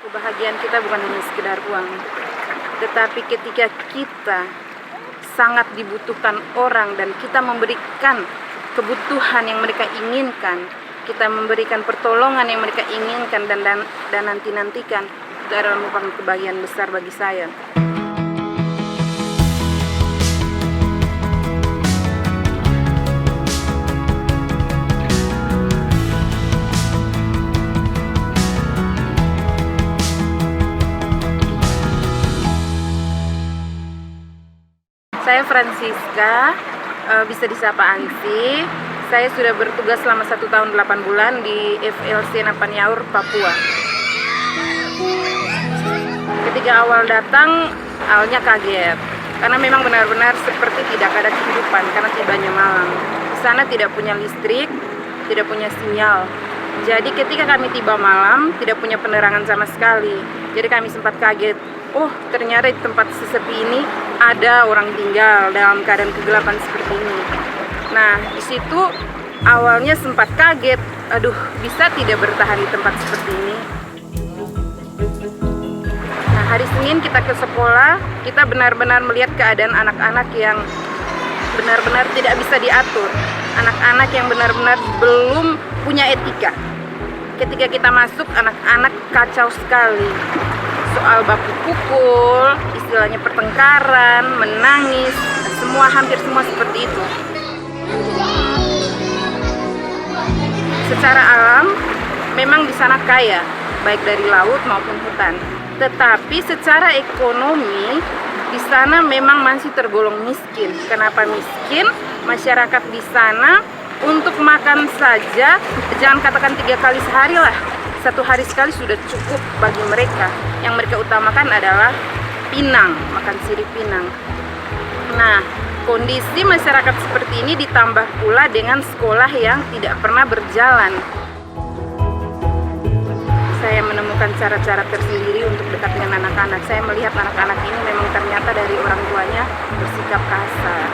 Kebahagiaan kita bukan hanya sekedar uang, tetapi ketika kita sangat dibutuhkan orang dan kita memberikan kebutuhan yang mereka inginkan, kita memberikan pertolongan yang mereka inginkan dan nanti-nantikan, itu adalah merupakan kebahagiaan besar bagi saya. Saya Francisca, bisa disapa Ansi. Saya sudah bertugas selama 1 tahun 8 bulan di FLC Napanyaur, Papua. Ketika awal datang, awalnya kaget. Karena memang benar-benar seperti tidak ada kehidupan, karena tibanya malam. Di sana tidak punya listrik, tidak punya sinyal. Jadi ketika kami tiba malam, tidak punya penerangan sama sekali. Jadi kami sempat kaget. Oh, ternyata di tempat sesepi ini ada orang tinggal dalam keadaan kegelapan seperti ini. Nah, di situ awalnya sempat kaget. Aduh, bisa tidak bertahan di tempat seperti ini? Nah, hari Senin kita ke sekolah, kita benar-benar melihat keadaan anak-anak yang benar-benar tidak bisa diatur. Anak-anak yang benar-benar belum punya etika. Ketika kita masuk, anak-anak kacau sekali. Soal baku pukul, istilahnya pertengkaran, menangis, hampir semua seperti itu. Secara alam, memang di sana kaya, baik dari laut maupun hutan. Tetapi secara ekonomi, di sana memang masih tergolong miskin. Kenapa miskin? Masyarakat di sana untuk makan saja, jangan katakan 3 kali sehari lah. 1 hari sekali sudah cukup bagi mereka. Yang mereka utamakan adalah pinang, makan sirip pinang. Nah, kondisi masyarakat seperti ini ditambah pula dengan sekolah yang tidak pernah berjalan. Saya menemukan cara-cara tersendiri untuk dekat dengan anak-anak. Saya melihat anak-anak ini memang ternyata dari orang tuanya bersikap kasar,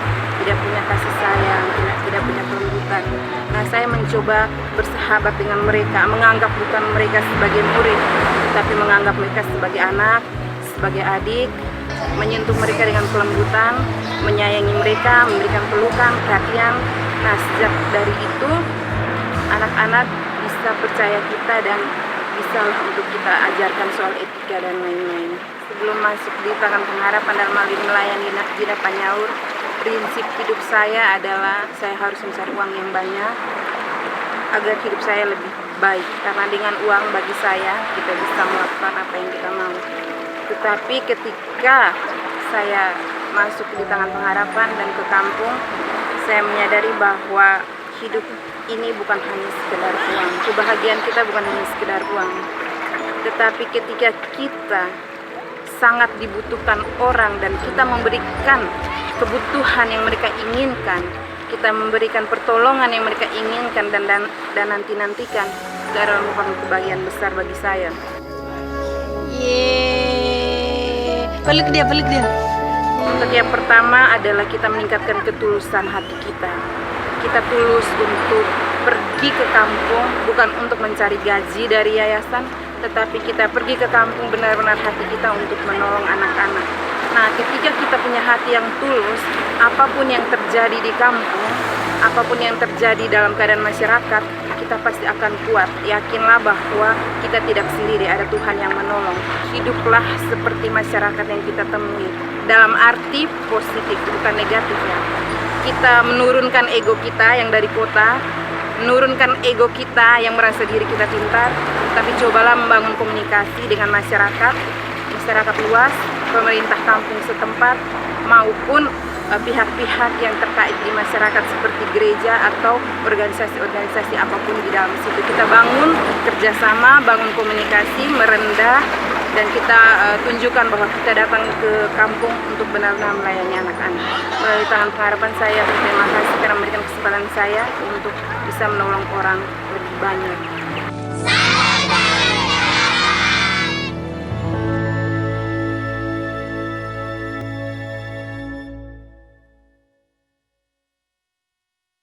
tidak punya kasih sayang, tidak punya kelembutan. Nah, saya mencoba bersahabat dengan mereka, menganggap bukan mereka sebagai murid, tapi menganggap mereka sebagai anak, sebagai adik, menyentuh mereka dengan kelembutan, menyayangi mereka, memberikan pelukan, perhatian. Nah, sejak dari itu, anak-anak bisa percaya kita dan bisalah untuk kita ajarkan soal etika dan lain-lain. Sebelum masuk di Tangan Pengharapan dan melayani di Napanyaur, prinsip hidup saya adalah saya harus mencari uang yang banyak agar hidup saya lebih baik. Karena dengan uang bagi saya, kita bisa melakukan apa yang kita mau. Tetapi ketika saya masuk di Tangan Pengharapan dan ke kampung, saya menyadari bahwa hidup ini bukan hanya sekedar uang. Kebahagiaan kita bukan hanya sekedar uang. Tetapi ketika kita sangat dibutuhkan orang dan kita memberikan kebutuhan yang mereka inginkan, kita memberikan pertolongan yang mereka inginkan dan nanti-nantikan, itu adalah merupakan kebahagiaan besar bagi saya. Yeay, peluk dia. Untuk yang pertama adalah kita meningkatkan ketulusan hati kita. Kita tulus untuk pergi ke kampung, bukan untuk mencari gaji dari yayasan, tetapi kita pergi ke kampung benar-benar hati kita untuk menolong anak-anak. Nah, ketika kita punya hati yang tulus, apapun yang terjadi di kampung, apapun yang terjadi dalam keadaan masyarakat, kita pasti akan kuat. Yakinlah bahwa kita tidak sendiri, ada Tuhan yang menolong. Hiduplah seperti masyarakat yang kita temui, dalam arti positif, bukan negatif ya. Kita menurunkan ego kita yang dari kota, menurunkan ego kita yang merasa diri kita pintar, tapi cobalah membangun komunikasi dengan masyarakat luas, pemerintah kampung setempat, maupun pihak-pihak yang terkait di masyarakat seperti gereja atau organisasi-organisasi apapun di dalam situ. Kita bangun kerjasama, bangun komunikasi, merendah, dan kita tunjukkan bahwa kita datang ke kampung untuk benar-benar melayani anak-anak. Melalui Tangan Pengharapan saya berterima kasih karena memberikan kesempatan saya untuk bisa menolong orang lebih banyak.